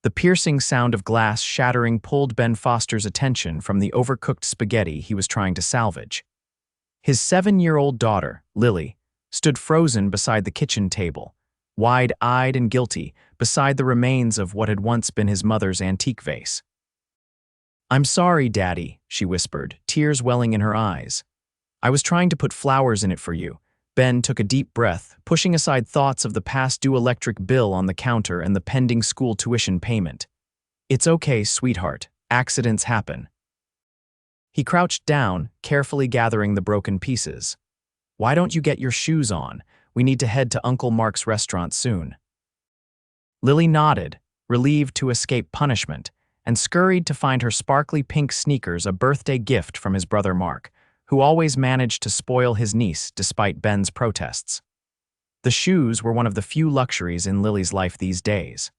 The piercing sound of glass shattering pulled Ben Foster's attention from the overcooked spaghetti he was trying to salvage. His 7-year-old daughter, Lily, stood frozen beside the kitchen table, wide-eyed and guilty, beside the remains of what had once been his mother's antique vase. "I'm sorry, Daddy," she whispered, tears welling in her eyes. "I was trying to put flowers in it for you." Ben took a deep breath, pushing aside thoughts of the past-due electric bill on the counter and the pending school tuition payment. "It's okay, sweetheart. Accidents happen." He crouched down, carefully gathering the broken pieces. "Why don't you get your shoes on? We need to head to Uncle Mark's restaurant soon." Lily nodded, relieved to escape punishment, and scurried to find her sparkly pink sneakers a birthday gift from his brother Mark, who always managed to spoil his niece despite Ben's protests. The shoes were one of the few luxuries in Lily's life these days.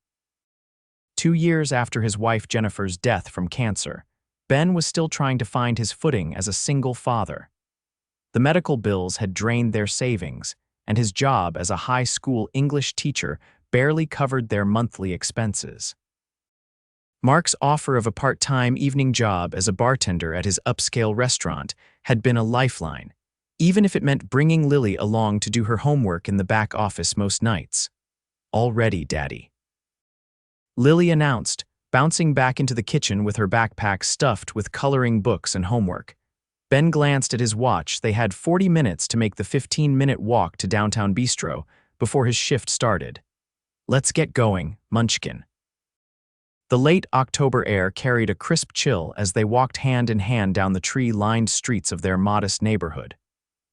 2 years after his wife Jennifer's death from cancer, Ben was still trying to find his footing as a single father. The medical bills had drained their savings, and his job as a high school English teacher barely covered their monthly expenses. Mark's offer of a part-time evening job as a bartender at his upscale restaurant had been a lifeline, even if it meant bringing Lily along to do her homework in the back office most nights. "All ready, Daddy," Lily announced, bouncing back into the kitchen with her backpack stuffed with coloring books and homework. Ben glanced at his watch. They had 40 minutes to make the 15-minute walk to Downtown Bistro before his shift started. "Let's get going, Munchkin." The late October air carried a crisp chill as they walked hand in hand down the tree-lined streets of their modest neighborhood.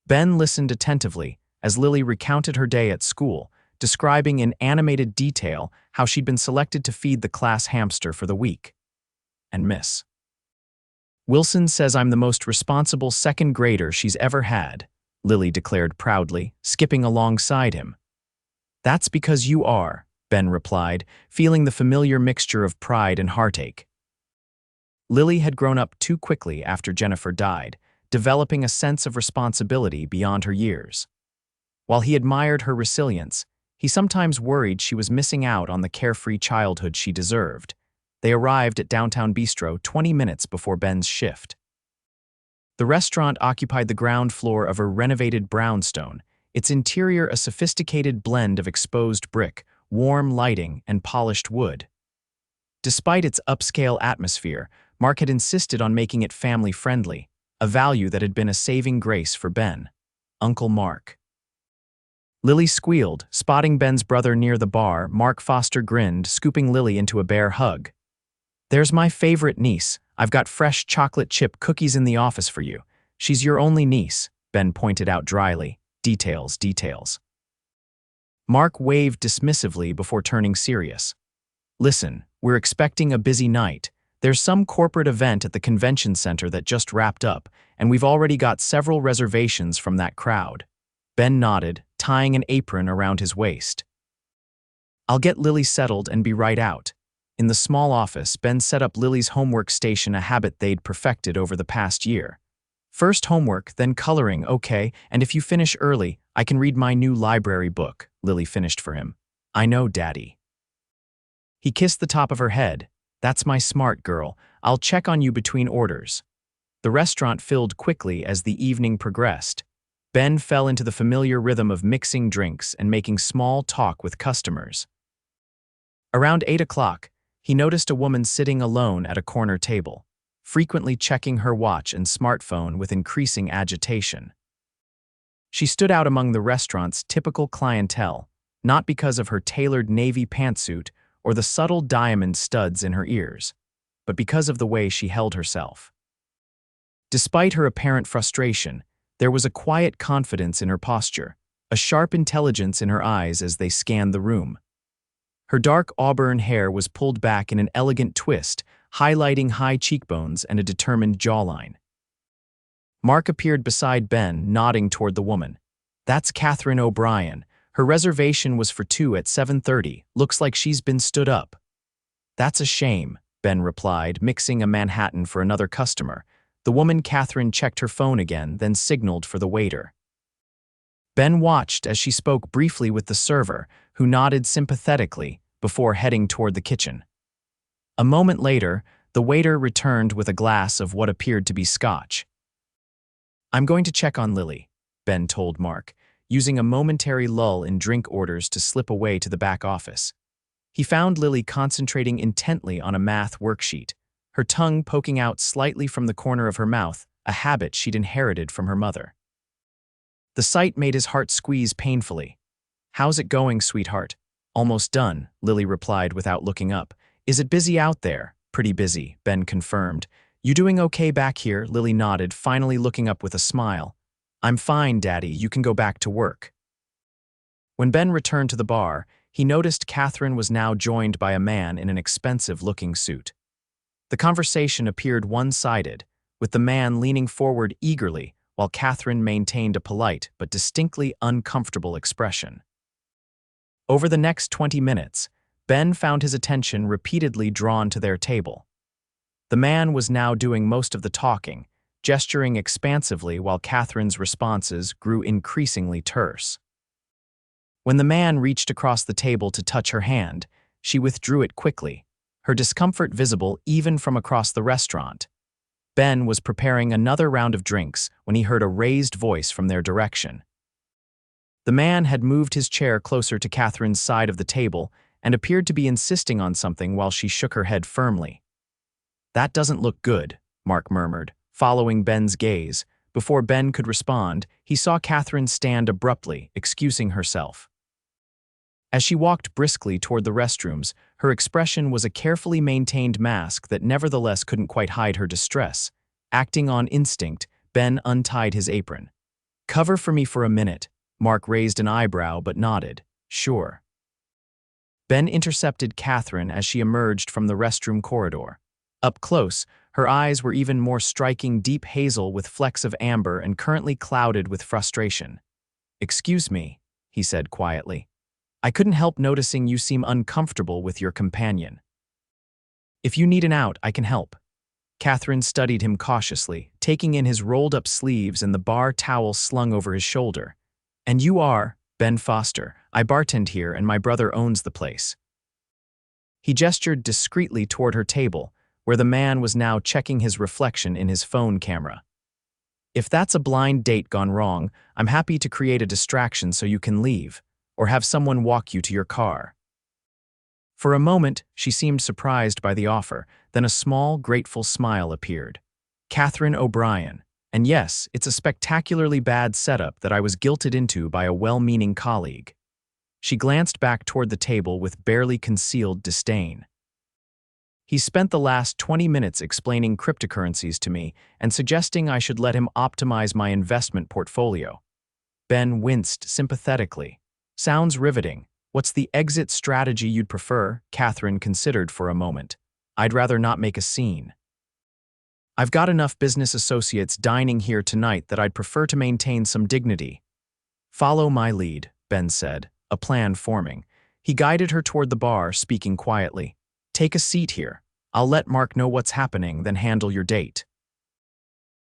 Ben listened attentively as Lily recounted her day at school, describing in animated detail how she'd been selected to feed the class hamster for the week. "And Miss Wilson says I'm the most responsible second grader she's ever had," Lily declared proudly, skipping alongside him. "That's because you are," Ben replied, feeling the familiar mixture of pride and heartache. Lily had grown up too quickly after Jennifer died, developing a sense of responsibility beyond her years. While he admired her resilience, he sometimes worried she was missing out on the carefree childhood she deserved. They arrived at Downtown Bistro 20 minutes before Ben's shift. The restaurant occupied the ground floor of a renovated brownstone, its interior a sophisticated blend of exposed brick, warm lighting, and polished wood. Despite its upscale atmosphere, Mark had insisted on making it family-friendly, a value that had been a saving grace for Ben. Uncle Mark. Lily squealed, spotting Ben's brother near the bar. Mark Foster grinned, scooping Lily into a bear hug. "There's my favorite niece. I've got fresh chocolate chip cookies in the office for you. She's your only niece," Ben pointed out dryly. "Details, details." Mark waved dismissively before turning serious. "Listen, we're expecting a busy night. There's some corporate event at the convention center that just wrapped up, and we've already got several reservations from that crowd." Ben nodded, tying an apron around his waist. "I'll get Lily settled and be right out." In the small office, Ben set up Lily's homework station, a habit they'd perfected over the past year. "First homework, then coloring, okay, and if you finish early, I can read my new library book," Lily finished for him. "I know, Daddy." He kissed the top of her head. "That's my smart girl. I'll check on you between orders." The restaurant filled quickly as the evening progressed. Ben fell into the familiar rhythm of mixing drinks and making small talk with customers. Around 8 o'clock, he noticed a woman sitting alone at a corner table, frequently checking her watch and smartphone with increasing agitation. She stood out among the restaurant's typical clientele, not because of her tailored navy pantsuit or the subtle diamond studs in her ears, but because of the way she held herself. Despite her apparent frustration, there was a quiet confidence in her posture, a sharp intelligence in her eyes as they scanned the room. Her dark auburn hair was pulled back in an elegant twist, highlighting high cheekbones and a determined jawline. Mark appeared beside Ben, nodding toward the woman. "That's Katherine O'Brien. Her reservation was for 2 at 7:30. Looks like she's been stood up." "That's a shame," Ben replied, mixing a Manhattan for another customer. The woman Katherine checked her phone again, then signaled for the waiter. Ben watched as she spoke briefly with the server, who nodded sympathetically before heading toward the kitchen. A moment later, the waiter returned with a glass of what appeared to be scotch. "I'm going to check on Lily," Ben told Mark, using a momentary lull in drink orders to slip away to the back office. He found Lily concentrating intently on a math worksheet, her tongue poking out slightly from the corner of her mouth, a habit she'd inherited from her mother. The sight made his heart squeeze painfully. "How's it going, sweetheart?" "Almost done," Lily replied without looking up. "Is it busy out there?" "Pretty busy," Ben confirmed. "You doing okay back here?" Lily nodded, finally looking up with a smile. "I'm fine, Daddy. You can go back to work." When Ben returned to the bar, he noticed Katherine was now joined by a man in an expensive-looking suit. The conversation appeared one-sided, with the man leaning forward eagerly while Katherine maintained a polite but distinctly uncomfortable expression. Over the next 20 minutes, Ben found his attention repeatedly drawn to their table. The man was now doing most of the talking, gesturing expansively while Katherine's responses grew increasingly terse. When the man reached across the table to touch her hand, she withdrew it quickly, her discomfort visible even from across the restaurant. Ben was preparing another round of drinks when he heard a raised voice from their direction. The man had moved his chair closer to Katherine's side of the table and appeared to be insisting on something while she shook her head firmly. "That doesn't look good," Mark murmured, following Ben's gaze. Before Ben could respond, he saw Katherine stand abruptly, excusing herself. As she walked briskly toward the restrooms, her expression was a carefully maintained mask that nevertheless couldn't quite hide her distress. Acting on instinct, Ben untied his apron. "Cover for me for a minute." Mark raised an eyebrow but nodded. "Sure." Ben intercepted Katherine as she emerged from the restroom corridor. Up close, her eyes were even more striking, deep hazel with flecks of amber and currently clouded with frustration. "Excuse me," he said quietly. "I couldn't help noticing you seem uncomfortable with your companion. If you need an out, I can help." Katherine studied him cautiously, taking in his rolled-up sleeves and the bar towel slung over his shoulder. "And you are Ben Foster. I bartend here and my brother owns the place." He gestured discreetly toward her table, where the man was now checking his reflection in his phone camera. "If that's a blind date gone wrong, I'm happy to create a distraction so you can leave, or have someone walk you to your car." For a moment, she seemed surprised by the offer, then a small, grateful smile appeared. "Katherine O'Brien. And yes, it's a spectacularly bad setup that I was guilted into by a well-meaning colleague." She glanced back toward the table with barely concealed disdain. "He spent the last 20 minutes explaining cryptocurrencies to me and suggesting I should let him optimize my investment portfolio." Ben winced sympathetically. "Sounds riveting. What's the exit strategy you'd prefer?" Katherine considered for a moment. "I'd rather not make a scene. I've got enough business associates dining here tonight that I'd prefer to maintain some dignity." "Follow my lead," Ben said, a plan forming. He guided her toward the bar, speaking quietly. "Take a seat here. I'll let Mark know what's happening, then handle your date."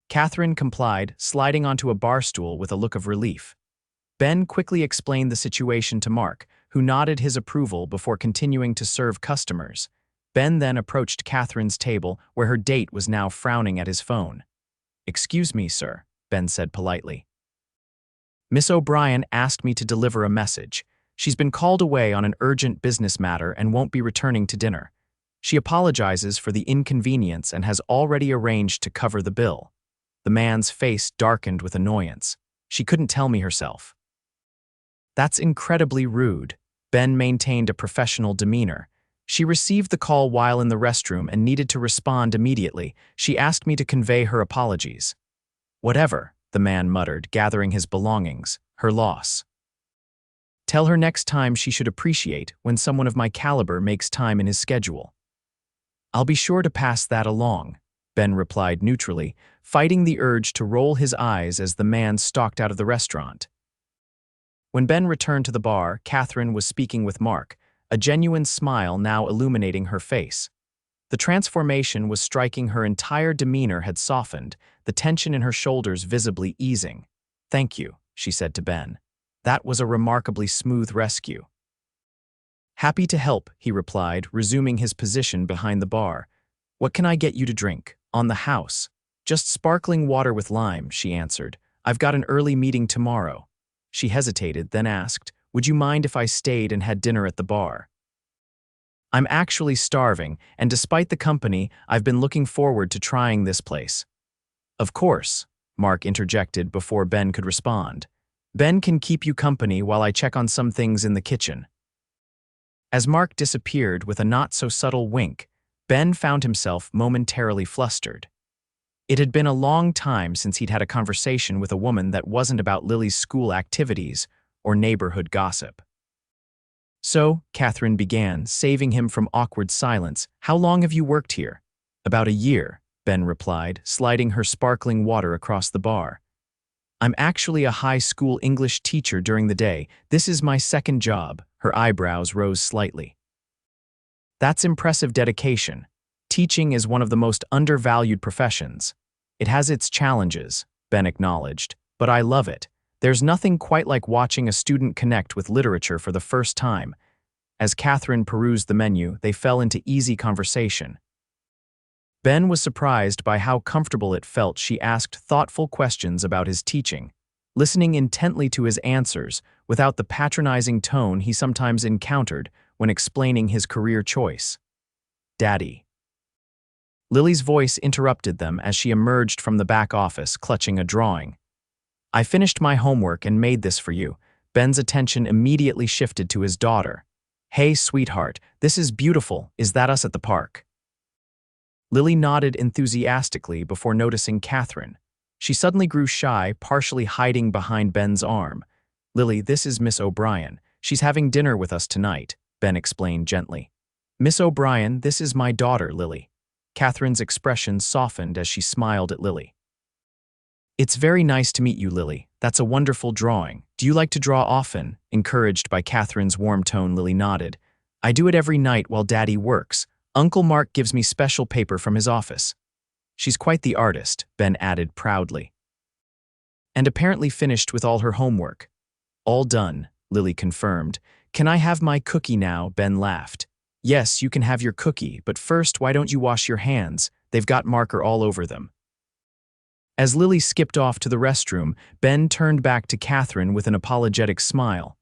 Katherine complied, sliding onto a bar stool with a look of relief. Ben quickly explained the situation to Mark, who nodded his approval before continuing to serve customers. Ben then approached Katherine's table, where her date was now frowning at his phone. "Excuse me, sir," Ben said politely. "Miss O'Brien asked me to deliver a message. She's been called away on an urgent business matter and won't be returning to dinner. She apologizes for the inconvenience and has already arranged to cover the bill." The man's face darkened with annoyance. "She couldn't tell me herself." "That's incredibly rude." Ben maintained a professional demeanor. "She received the call while in the restroom and needed to respond immediately. She asked me to convey her apologies." "Whatever," the man muttered, gathering his belongings. "Her loss. Tell her next time she should appreciate when someone of my caliber makes time in his schedule." "I'll be sure to pass that along," Ben replied neutrally, fighting the urge to roll his eyes as the man stalked out of the restaurant. When Ben returned to the bar, Katherine was speaking with Mark, a genuine smile now illuminating her face. The transformation was striking. Her entire demeanor had softened, the tension in her shoulders visibly easing. "Thank you," she said to Ben. "That was a remarkably smooth rescue." Happy to help, he replied, resuming his position behind the bar. What can I get you to drink? On the house. Just sparkling water with lime, she answered. I've got an early meeting tomorrow. She hesitated, then asked, would you mind if I stayed and had dinner at the bar? I'm actually starving, and despite the company, I've been looking forward to trying this place. Of course, Mark interjected before Ben could respond. Ben can keep you company while I check on some things in the kitchen. As Mark disappeared with a not-so-subtle wink, Ben found himself momentarily flustered. It had been a long time since he'd had a conversation with a woman that wasn't about Lily's school activities or neighborhood gossip. So, Katherine began, saving him from awkward silence. How long have you worked here? About a year, Ben replied, sliding her sparkling water across the bar. I'm actually a high school English teacher during the day. This is my second job. Her eyebrows rose slightly. That's impressive dedication. Teaching is one of the most undervalued professions. It has its challenges, Ben acknowledged, but I love it. There's nothing quite like watching a student connect with literature for the first time. As Katherine perused the menu, they fell into easy conversation. Ben was surprised by how comfortable it felt. She asked thoughtful questions about his teaching, listening intently to his answers without the patronizing tone he sometimes encountered when explaining his career choice. Daddy. Lily's voice interrupted them as she emerged from the back office, clutching a drawing. I finished my homework and made this for you. Ben's attention immediately shifted to his daughter. Hey, sweetheart, this is beautiful. Is that us at the park? Lily nodded enthusiastically before noticing Katherine. She suddenly grew shy, partially hiding behind Ben's arm. Lily, this is Miss O'Brien. She's having dinner with us tonight, Ben explained gently. Miss O'Brien, this is my daughter, Lily. Katherine's expression softened as she smiled at Lily. It's very nice to meet you, Lily. That's a wonderful drawing. Do you like to draw often? Encouraged by Katherine's warm tone, Lily nodded. I do it every night while Daddy works. Uncle Mark gives me special paper from his office. She's quite the artist, Ben added proudly. And apparently finished with all her homework. All done, Lily confirmed. Can I have my cookie now? Ben laughed. Yes, you can have your cookie, but first, why don't you wash your hands? They've got marker all over them. As Lily skipped off to the restroom, Ben turned back to Katherine with an apologetic smile.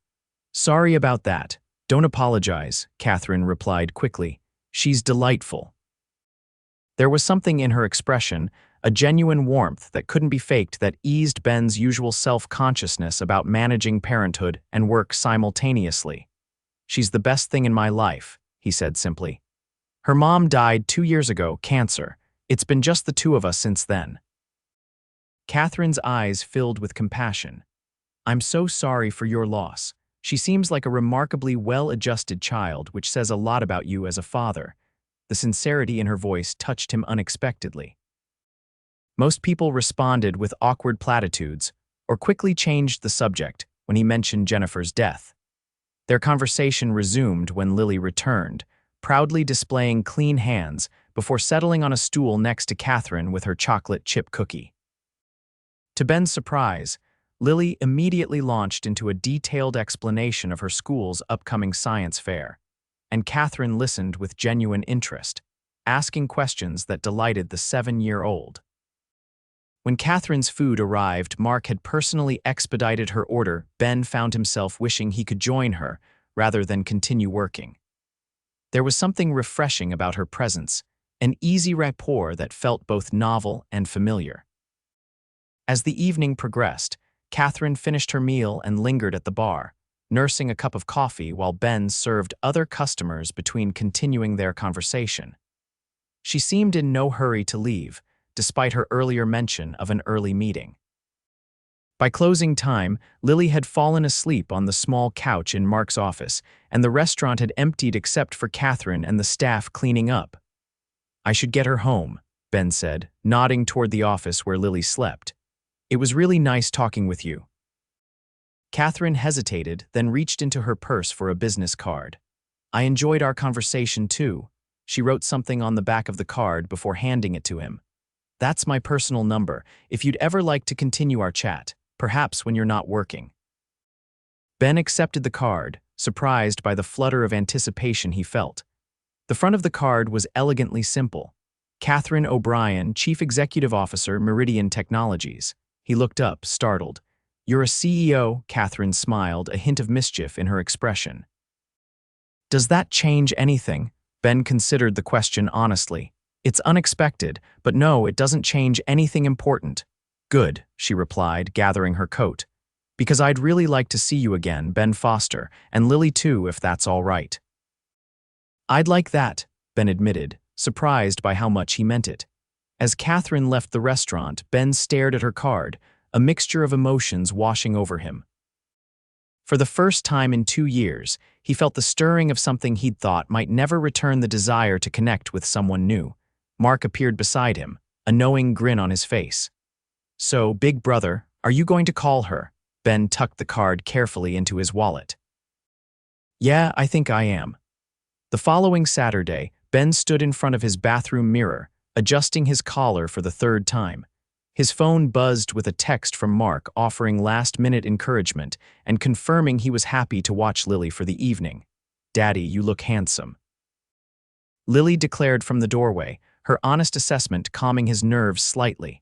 Sorry about that. Don't apologize, Katherine replied quickly. She's delightful. There was something in her expression, a genuine warmth that couldn't be faked that eased Ben's usual self-consciousness about managing parenthood and work simultaneously. She's the best thing in my life, he said simply. Her mom died 2 years ago, cancer. It's been just the two of us since then. Katherine's eyes filled with compassion. I'm so sorry for your loss. She seems like a remarkably well-adjusted child, which says a lot about you as a father. The sincerity in her voice touched him unexpectedly. Most people responded with awkward platitudes or quickly changed the subject when he mentioned Jennifer's death. Their conversation resumed when Lily returned, proudly displaying clean hands before settling on a stool next to Katherine with her chocolate chip cookie. To Ben's surprise, Lily immediately launched into a detailed explanation of her school's upcoming science fair, and Katherine listened with genuine interest, asking questions that delighted the 7-year-old. When Katherine's food arrived, Mark had personally expedited her order. Ben found himself wishing he could join her rather than continue working. There was something refreshing about her presence, an easy rapport that felt both novel and familiar. As the evening progressed, Katherine finished her meal and lingered at the bar, nursing a cup of coffee while Ben served other customers between continuing their conversation. She seemed in no hurry to leave, despite her earlier mention of an early meeting. By closing time, Lily had fallen asleep on the small couch in Mark's office, and the restaurant had emptied except for Katherine and the staff cleaning up. I should get her home, Ben said, nodding toward the office where Lily slept. It was really nice talking with you. Katherine hesitated, then reached into her purse for a business card. I enjoyed our conversation too. She wrote something on the back of the card before handing it to him. That's my personal number, if you'd ever like to continue our chat, perhaps when you're not working. Ben accepted the card, surprised by the flutter of anticipation he felt. The front of the card was elegantly simple. Katherine O'Brien, Chief Executive Officer, Meridian Technologies. He looked up, startled. "You're a CEO," Katherine smiled, a hint of mischief in her expression. "Does that change anything?" Ben considered the question honestly. "It's unexpected, but no, it doesn't change anything important." "Good," she replied, gathering her coat. "Because I'd really like to see you again, Ben Foster, and Lily too, if that's all right." "I'd like that," Ben admitted, surprised by how much he meant it. As Katherine left the restaurant, Ben stared at her card, a mixture of emotions washing over him. For the first time in 2 years, he felt the stirring of something he'd thought might never return, the desire to connect with someone new. Mark appeared beside him, a knowing grin on his face. "So, big brother, are you going to call her?" Ben tucked the card carefully into his wallet. "Yeah, I think I am." The following Saturday, Ben stood in front of his bathroom mirror, adjusting his collar for the third time. His phone buzzed with a text from Mark offering last-minute encouragement and confirming he was happy to watch Lily for the evening. "Daddy, you look handsome." Lily declared from the doorway, her honest assessment calming his nerves slightly.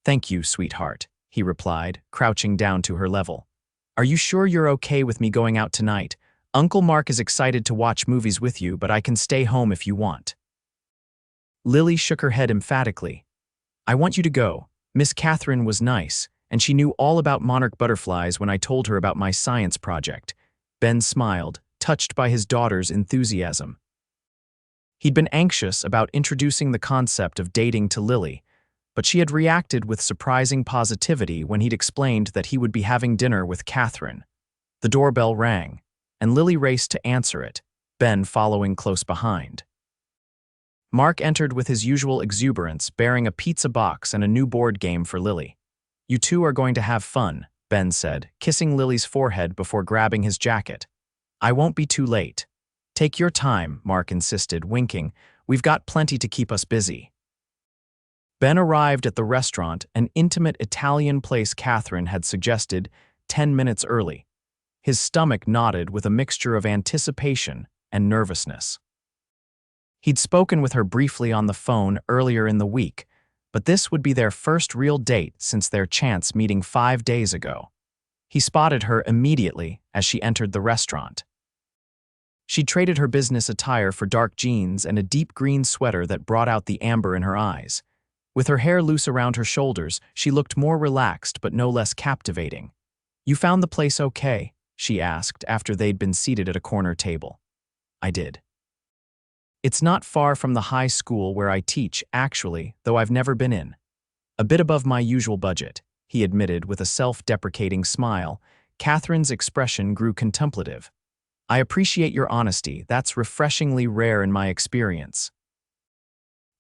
"Thank you, sweetheart," he replied, crouching down to her level. "Are you sure you're okay with me going out tonight? Uncle Mark is excited to watch movies with you, but I can stay home if you want." Lily shook her head emphatically. "I want you to go. Miss Katherine was nice, and she knew all about monarch butterflies when I told her about my science project." Ben smiled, touched by his daughter's enthusiasm. He'd been anxious about introducing the concept of dating to Lily, but she had reacted with surprising positivity when he'd explained that he would be having dinner with Katherine. The doorbell rang, and Lily raced to answer it, Ben following close behind. Mark entered with his usual exuberance, bearing a pizza box and a new board game for Lily. "You two are going to have fun," Ben said, kissing Lily's forehead before grabbing his jacket. "I won't be too late." "Take your time," Mark insisted, winking. "We've got plenty to keep us busy." Ben arrived at the restaurant, an intimate Italian place Katherine had suggested, 10 minutes early. His stomach knotted with a mixture of anticipation and nervousness. He'd spoken with her briefly on the phone earlier in the week, but this would be their first real date since their chance meeting 5 days ago. He spotted her immediately as she entered the restaurant. She traded her business attire for dark jeans and a deep green sweater that brought out the amber in her eyes. With her hair loose around her shoulders, she looked more relaxed but no less captivating. "You found the place okay?" she asked after they'd been seated at a corner table. "I did. It's not far from the high school where I teach, actually, though I've never been in. A bit above my usual budget," he admitted with a self-deprecating smile. Katherine's expression grew contemplative. "I appreciate your honesty. That's refreshingly rare in my experience."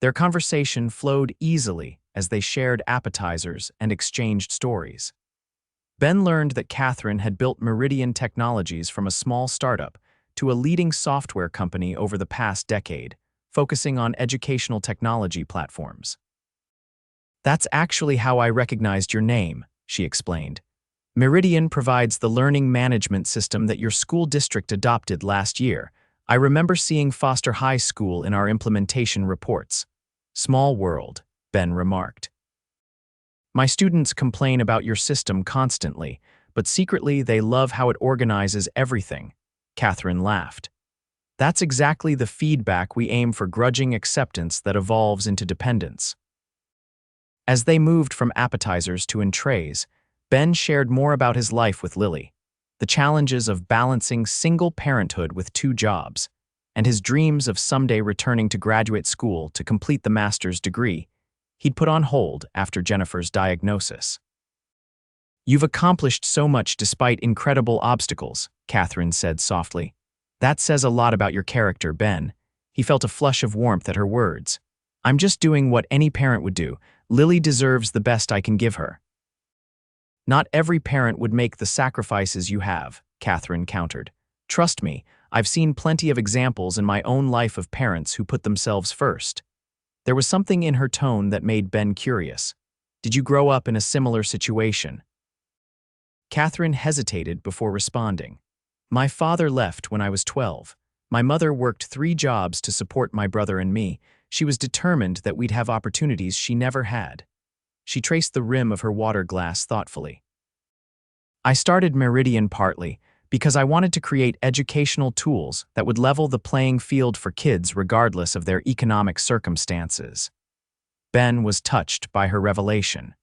Their conversation flowed easily as they shared appetizers and exchanged stories. Ben learned that Katherine had built Meridian Technologies from a small startup to a leading software company over the past decade, focusing on educational technology platforms. "That's actually how I recognized your name," she explained. "Meridian provides the learning management system that your school district adopted last year. I remember seeing Foster High School in our implementation reports." "Small world," Ben remarked. "My students complain about your system constantly, but secretly they love how it organizes everything." Katherine laughed. "That's exactly the feedback we aim for, grudging acceptance that evolves into dependence." As they moved from appetizers to entrees, Ben shared more about his life with Lily, the challenges of balancing single parenthood with 2 jobs, and his dreams of someday returning to graduate school to complete the master's degree he'd put on hold after Jennifer's diagnosis. "You've accomplished so much despite incredible obstacles," Katherine said softly. "That says a lot about your character, Ben." He felt a flush of warmth at her words. "I'm just doing what any parent would do. Lily deserves the best I can give her." "Not every parent would make the sacrifices you have," Katherine countered. "Trust me, I've seen plenty of examples in my own life of parents who put themselves first." There was something in her tone that made Ben curious. "Did you grow up in a similar situation?" Katherine hesitated before responding. My father left when I was 12. My mother worked 3 jobs to support my brother and me. She was determined that we'd have opportunities she never had. She traced the rim of her water glass thoughtfully. I started Meridian partly because I wanted to create educational tools that would level the playing field for kids regardless of their economic circumstances. Ben was touched by her revelation.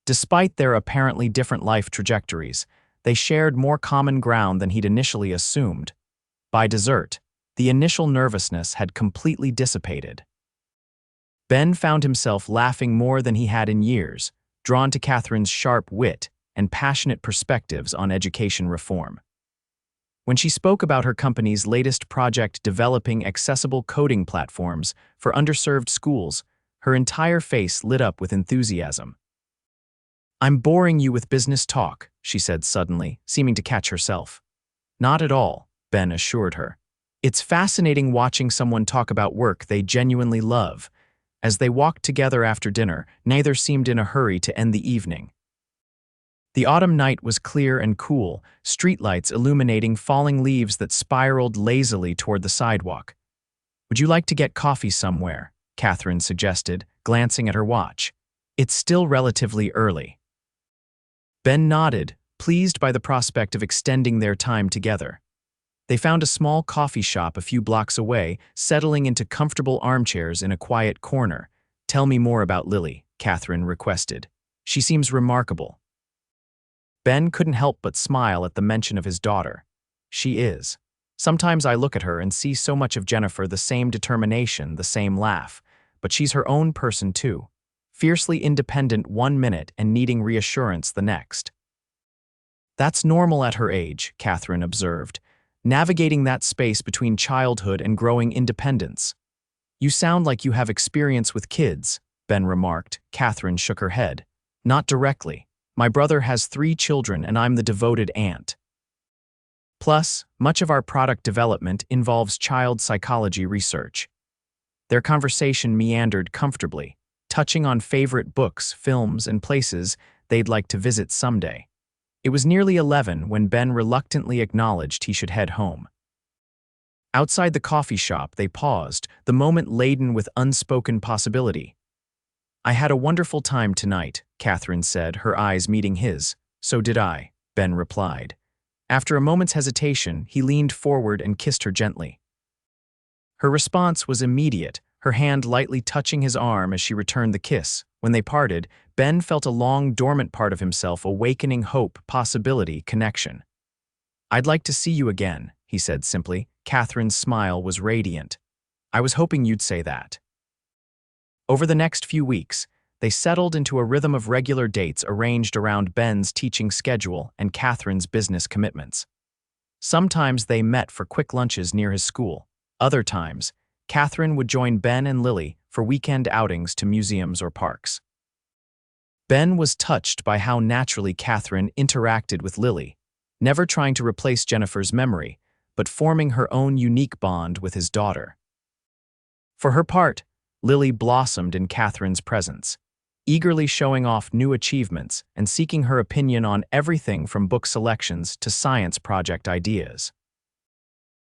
Despite their apparently different life trajectories, they shared more common ground than he'd initially assumed. By dessert, the initial nervousness had completely dissipated. Ben found himself laughing more than he had in years, drawn to Katherine's sharp wit and passionate perspectives on education reform. When she spoke about her company's latest project developing accessible coding platforms for underserved schools, her entire face lit up with enthusiasm. "I'm boring you with business talk," she said suddenly, seeming to catch herself. "Not at all," Ben assured her. "It's fascinating watching someone talk about work they genuinely love." As they walked together after dinner, neither seemed in a hurry to end the evening. The autumn night was clear and cool, streetlights illuminating falling leaves that spiraled lazily toward the sidewalk. "Would you like to get coffee somewhere?" Katherine suggested, glancing at her watch. "It's still relatively early." Ben nodded, pleased by the prospect of extending their time together. They found a small coffee shop a few blocks away, settling into comfortable armchairs in a quiet corner. "Tell me more about Lily," Katherine requested. "She seems remarkable." Ben couldn't help but smile at the mention of his daughter. "She is. Sometimes I look at her and see so much of Jennifer, the same determination, the same laugh. But she's her own person too. Fiercely independent one minute and needing reassurance the next." "That's normal at her age," Katherine observed, "navigating that space between childhood and growing independence." "You sound like you have experience with kids," Ben remarked. Katherine shook her head. "Not directly. My brother has 3 children and I'm the devoted aunt. Plus, much of our product development involves child psychology research." Their conversation meandered comfortably, touching on favorite books, films, and places they'd like to visit someday. It was nearly 11 when Ben reluctantly acknowledged he should head home. Outside the coffee shop, they paused, the moment laden with unspoken possibility. "I had a wonderful time tonight," Katherine said, her eyes meeting his. "So did I," Ben replied. After a moment's hesitation, he leaned forward and kissed her gently. Her response was immediate, her hand lightly touching his arm as she returned the kiss. When they parted, Ben felt a long, dormant part of himself awakening hope, possibility, connection. "I'd like to see you again," he said simply. Katherine's smile was radiant. "I was hoping you'd say that." Over the next few weeks, they settled into a rhythm of regular dates arranged around Ben's teaching schedule and Katherine's business commitments. Sometimes they met for quick lunches near his school. Other times, Katherine would join Ben and Lily for weekend outings to museums or parks. Ben was touched by how naturally Katherine interacted with Lily, never trying to replace Jennifer's memory, but forming her own unique bond with his daughter. For her part, Lily blossomed in Katherine's presence, eagerly showing off new achievements and seeking her opinion on everything from book selections to science project ideas.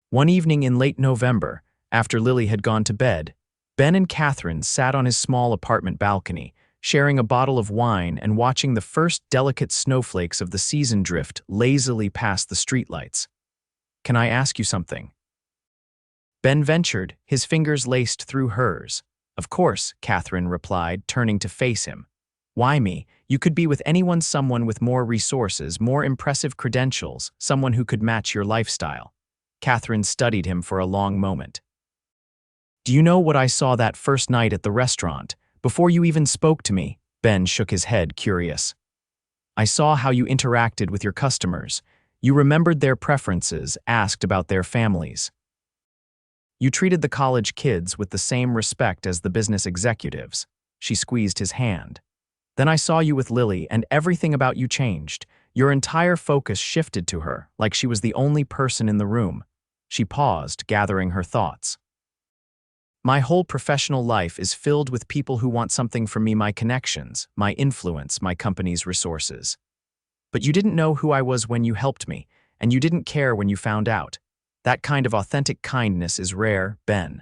One evening in late November, after Lily had gone to bed, Ben and Katherine sat on his small apartment balcony, sharing a bottle of wine and watching the first delicate snowflakes of the season drift lazily past the streetlights. "Can I ask you something?" Ben ventured, his fingers laced through hers. "Of course," Katherine replied, turning to face him. "Why me? You could be with someone with more resources, more impressive credentials, someone who could match your lifestyle." Katherine studied him for a long moment. "Do you know what I saw that first night at the restaurant, before you even spoke to me?" Ben shook his head, curious. "I saw how you interacted with your customers. You remembered their preferences, asked about their families. You treated the college kids with the same respect as the business executives." She squeezed his hand. "Then I saw you with Lily and everything about you changed. Your entire focus shifted to her, like she was the only person in the room." She paused, gathering her thoughts. "My whole professional life is filled with people who want something from me, my connections, my influence, my company's resources. But you didn't know who I was when you helped me, and you didn't care when you found out. That kind of authentic kindness is rare, Ben."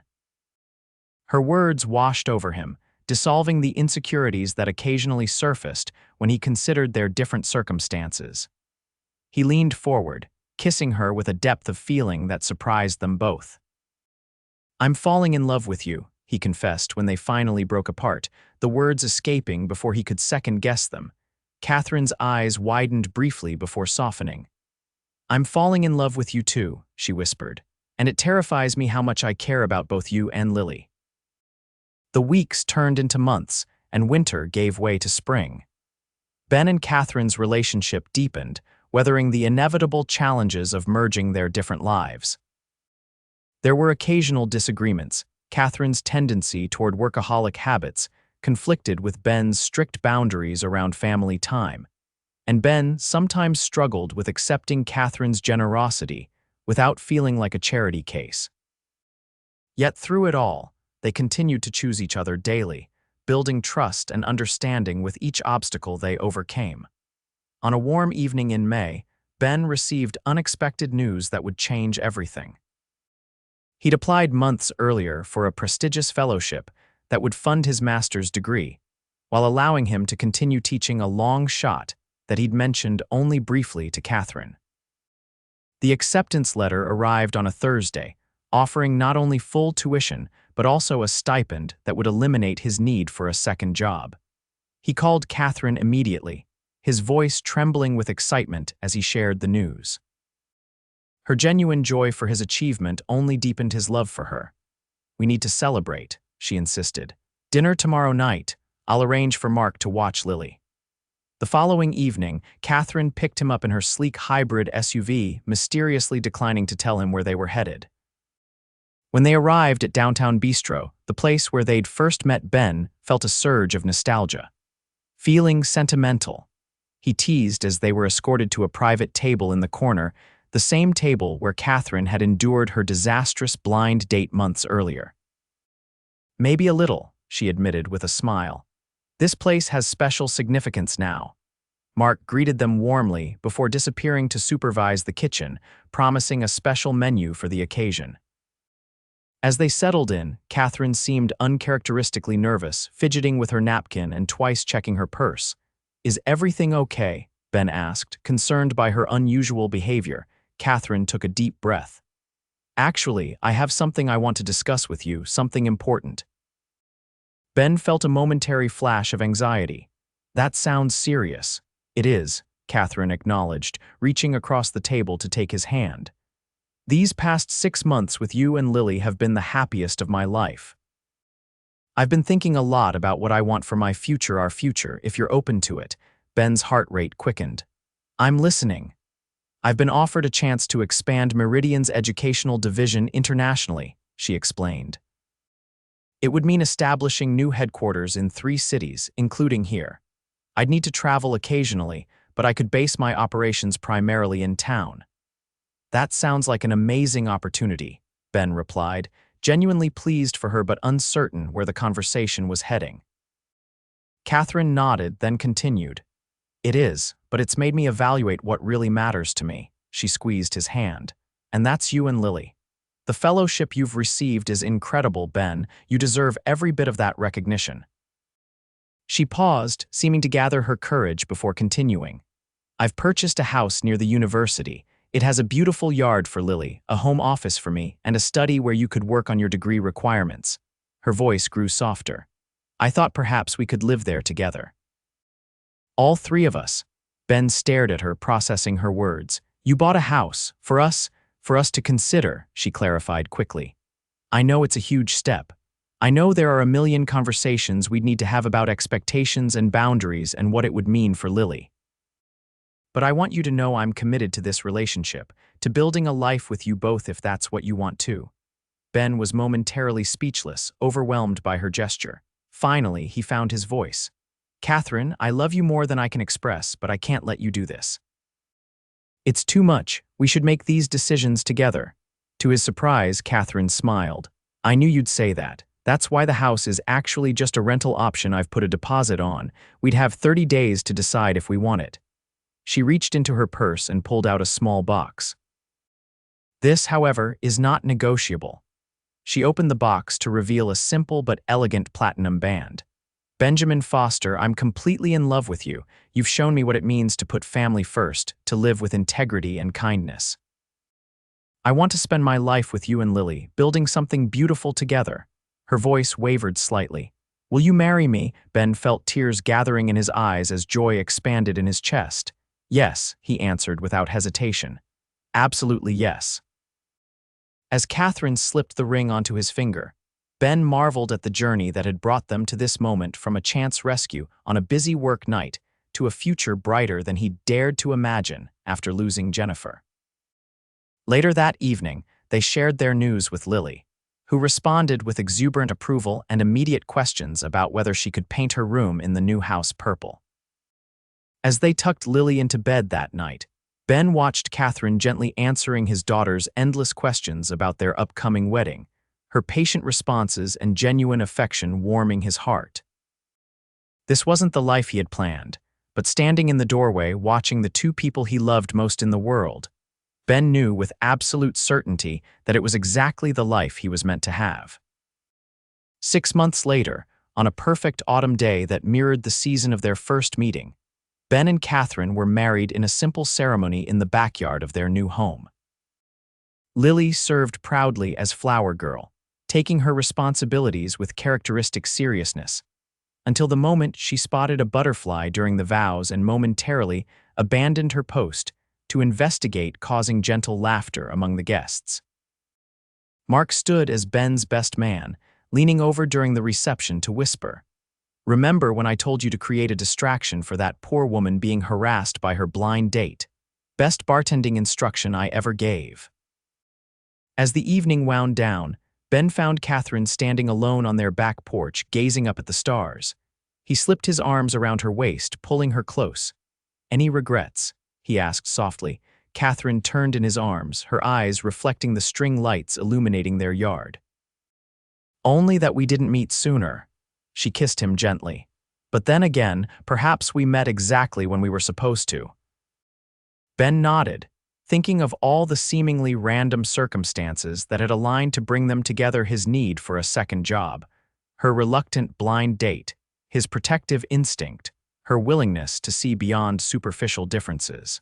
Her words washed over him, dissolving the insecurities that occasionally surfaced when he considered their different circumstances. He leaned forward, kissing her with a depth of feeling that surprised them both. "I'm falling in love with you," he confessed when they finally broke apart, the words escaping before he could second-guess them. Catherine's eyes widened briefly before softening. "I'm falling in love with you too," she whispered, "and it terrifies me how much I care about both you and Lily." The weeks turned into months, and winter gave way to spring. Ben and Catherine's relationship deepened, weathering the inevitable challenges of merging their different lives. There were occasional disagreements. Catherine's tendency toward workaholic habits conflicted with Ben's strict boundaries around family time, and Ben sometimes struggled with accepting Catherine's generosity without feeling like a charity case. Yet through it all, they continued to choose each other daily, building trust and understanding with each obstacle they overcame. On a warm evening in May, Ben received unexpected news that would change everything. He'd applied months earlier for a prestigious fellowship that would fund his master's degree, while allowing him to continue teaching a long shot that he'd mentioned only briefly to Katherine. The acceptance letter arrived on a Thursday, offering not only full tuition, but also a stipend that would eliminate his need for a second job. He called Katherine immediately, his voice trembling with excitement as he shared the news. Her genuine joy for his achievement only deepened his love for her. "We need to celebrate," she insisted. "Dinner tomorrow night. I'll arrange for Mark to watch Lily." The following evening, Katherine picked him up in her sleek hybrid SUV, mysteriously declining to tell him where they were headed. When they arrived at Downtown Bistro, the place where they'd first met Ben felt a surge of nostalgia. "Feeling sentimental," he teased as they were escorted to a private table in the corner, the same table where Katherine had endured her disastrous blind date months earlier. "Maybe a little," she admitted with a smile. "This place has special significance now." Mark greeted them warmly before disappearing to supervise the kitchen, promising a special menu for the occasion. As they settled in, Katherine seemed uncharacteristically nervous, fidgeting with her napkin and twice checking her purse. "Is everything okay?" Ben asked, concerned by her unusual behavior. Katherine took a deep breath. "Actually, I have something I want to discuss with you, something important." Ben felt a momentary flash of anxiety. "That sounds serious." "It is," Katherine acknowledged, reaching across the table to take his hand. "These past 6 months with you and Lily have been the happiest of my life. I've been thinking a lot about what I want for my future, our future, if you're open to it." Ben's heart rate quickened. "I'm listening." "I've been offered a chance to expand Meridian's educational division internationally," she explained. "It would mean establishing new headquarters in 3 cities, including here. I'd need to travel occasionally, but I could base my operations primarily in town." "That sounds like an amazing opportunity," Ben replied, genuinely pleased for her but uncertain where the conversation was heading. Katherine nodded, then continued. "It is, but it's made me evaluate what really matters to me." She squeezed his hand. "And that's you and Lily. The fellowship you've received is incredible, Ben. You deserve every bit of that recognition." She paused, seeming to gather her courage before continuing. "I've purchased a house near the university. It has a beautiful yard for Lily, a home office for me, and a study where you could work on your degree requirements." Her voice grew softer. "I thought perhaps we could live there together." "All 3 of us." Ben stared at her, processing her words. "You bought a house. For us to consider," she clarified quickly. "I know it's a huge step. I know there are a million conversations we'd need to have about expectations and boundaries and what it would mean for Lily. But I want you to know I'm committed to this relationship, to building a life with you both if that's what you want too." Ben was momentarily speechless, overwhelmed by her gesture. Finally, he found his voice. "Katherine, I love you more than I can express, but I can't let you do this. It's too much. We should make these decisions together." To his surprise, Katherine smiled. "I knew you'd say that. That's why the house is actually just a rental option I've put a deposit on. We'd have 30 days to decide if we want it." She reached into her purse and pulled out a small box. This, however, is not negotiable. She opened the box to reveal a simple but elegant platinum band. Benjamin Foster, I'm completely in love with you. You've shown me what it means to put family first, to live with integrity and kindness. I want to spend my life with you and Lily, building something beautiful together. Her voice wavered slightly. Will you marry me? Ben felt tears gathering in his eyes as joy expanded in his chest. Yes, he answered without hesitation. Absolutely yes. As Katherine slipped the ring onto his finger, Ben marveled at the journey that had brought them to this moment, from a chance rescue on a busy work night to a future brighter than he dared to imagine after losing Jennifer. Later that evening, they shared their news with Lily, who responded with exuberant approval and immediate questions about whether she could paint her room in the new house purple. As they tucked Lily into bed that night, Ben watched Katherine gently answering his daughter's endless questions about their upcoming wedding, her patient responses and genuine affection warming his heart. This wasn't the life he had planned, but standing in the doorway watching the two people he loved most in the world, Ben knew with absolute certainty that it was exactly the life he was meant to have. 6 months later, on a perfect autumn day that mirrored the season of their first meeting, Ben and Katherine were married in a simple ceremony in the backyard of their new home. Lily served proudly as flower girl, taking her responsibilities with characteristic seriousness, until the moment she spotted a butterfly during the vows and momentarily abandoned her post to investigate, causing gentle laughter among the guests. Mark stood as Ben's best man, leaning over during the reception to whisper, "Remember when I told you to create a distraction for that poor woman being harassed by her blind date? Best bartending instruction I ever gave." As the evening wound down, Ben found Katherine standing alone on their back porch, gazing up at the stars. He slipped his arms around her waist, pulling her close. "Any regrets?" he asked softly. Katherine turned in his arms, her eyes reflecting the string lights illuminating their yard. "Only that we didn't meet sooner." She kissed him gently. "But then again, perhaps we met exactly when we were supposed to." Ben nodded, thinking of all the seemingly random circumstances that had aligned to bring them together: his need for a second job, her reluctant blind date, his protective instinct, her willingness to see beyond superficial differences.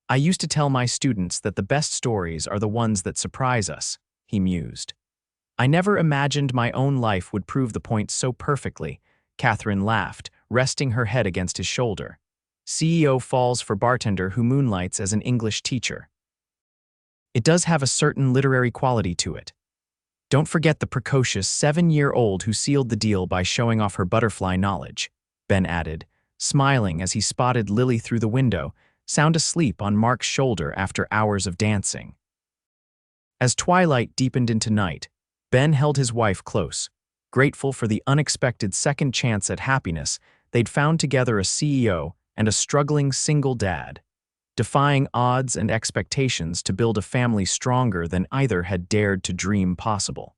"I used to tell my students that the best stories are the ones that surprise us," he mused. "I never imagined my own life would prove the point so perfectly." Katherine laughed, resting her head against his shoulder. "CEO falls for bartender who moonlights as an English teacher. It does have a certain literary quality to it. Don't forget the precocious 7-year-old who sealed the deal by showing off her butterfly knowledge," Ben added, smiling as he spotted Lily through the window, sound asleep on Mark's shoulder after hours of dancing. As twilight deepened into night, Ben held his wife close, grateful for the unexpected second chance at happiness. They'd found together a CEO and a struggling single dad, defying odds and expectations to build a family stronger than either had dared to dream possible.